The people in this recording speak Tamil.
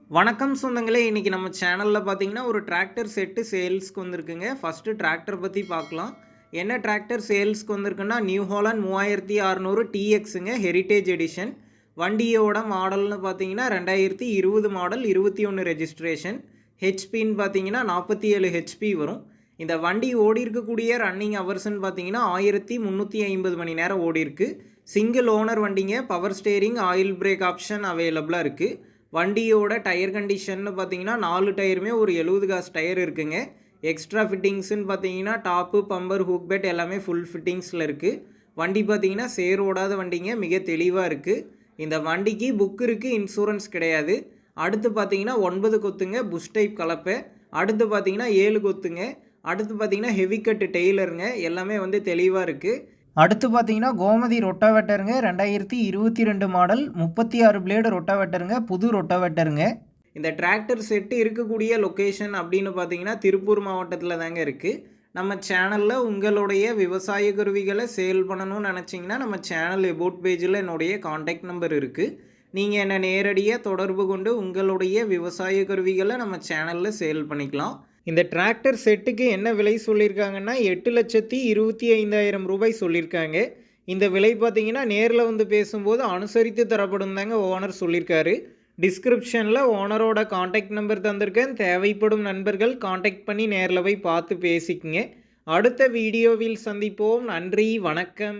வணக்கம் சொந்தங்களே, இன்றைக்கி நம்ம சேனலில் பார்த்தீங்கன்னா ஒரு டிராக்டர் செட்டு சேல்ஸ்க்கு வந்திருக்குங்க. ஃபஸ்ட்டு டிராக்டர் பற்றி பார்க்கலாம். என்ன டிராக்டர் சேல்ஸ்க்கு வந்திருக்குன்னா நியூ ஹாலண்ட் 3600 டிஎக்ஸுங்க, ஹெரிட்டேஜ் எடிஷன். வண்டியோட மாடல்னு பார்த்தீங்கன்னா 2020 மாடல், 21 ரெஜிஸ்ட்ரேஷன். ஹெச்பின்னு பார்த்தீங்கன்னா 47 ஹெச்பி வரும். இந்த வண்டி ஓடி இருக்கக்கூடிய ரன்னிங் ஹவர்ஸ்ன்னு பார்த்தீங்கன்னா 1350 மணி நேரம் ஓடி இருக்கு. சிங்கிள் ஓனர் வண்டிங்க. Power steering, oil break option அவைலபிளாக இருக்குது. வண்டியோட டயர் கண்டிஷன்னு பார்த்தீங்கன்னா 4 டயருமே ஒரு 70 காசு டயர் இருக்குங்க. எக்ஸ்ட்ரா ஃபிட்டிங்ஸ்ன்னு பார்த்தீங்கன்னா டாப்பு, பம்பர், ஹூக் பெட் எல்லாமே ஃபுல் ஃபிட்டிங்ஸில் இருக்குது. வண்டி பார்த்தீங்கன்னா சேர் ஓடாத வண்டிங்க, மிக தெளிவாக இருக்குது. இந்த வண்டிக்கு புக் இருக்குது, இன்சூரன்ஸ் கிடையாது. அடுத்து பார்த்தீங்கன்னா 9 கொத்துங்க, புஷ் டைப் கலப்பை. அடுத்து பார்த்தீங்கன்னா 7 கொத்துங்க. அடுத்து பார்த்தீங்கன்னா ஹெவி கட்டு டெய்லருங்க, எல்லாமே தெளிவாக இருக்குது. அடுத்து பார்த்தீங்கன்னா கோமதி ரொட்டாவேட்டருங்க, 2022 மாடல், 36 பிளேடு ரொட்டாவேட்டருங்க, புது ரொட்டாவேட்டருங்க. இந்த டிராக்டர் செட்டு இருக்கக்கூடிய லொக்கேஷன் அப்படின்னு பார்த்தீங்கன்னா திருப்பூர் மாவட்டத்தில் தாங்க இருக்குது. நம்ம சேனலில் உங்களுடைய விவசாய கருவிகளை சேல் பண்ணணும்னு நினச்சிங்கன்னா நம்ம சேனல் எபோட் பேஜில் என்னுடைய காண்டாக்ட் நம்பர் இருக்குது. நீங்கள் என்னை நேரடியாக தொடர்பு கொண்டு உங்களுடைய விவசாய கருவிகளை நம்ம சேனலில் சேல் பண்ணிக்கலாம். இந்த டிராக்டர் செட்டுக்கு என்ன விலை சொல்லியிருக்காங்கன்னா 8,25,000 ரூபாய் சொல்லியிருக்காங்க. இந்த விலை பார்த்தீங்கன்னா நேரில் பேசும்போது அனுசரித்து தரப்படும் தாங்க ஓனர் சொல்லியிருக்காரு. டிஸ்கிரிப்ஷனில் ஓனரோட காண்டாக்ட் நம்பர் தந்திருக்கேன். தேவைப்படும் நண்பர்கள் காண்டாக்ட் பண்ணி நேரில் போய் பார்த்து பேசிக்கங்க. அடுத்த வீடியோவில் சந்திப்போம். நன்றி, வணக்கம்.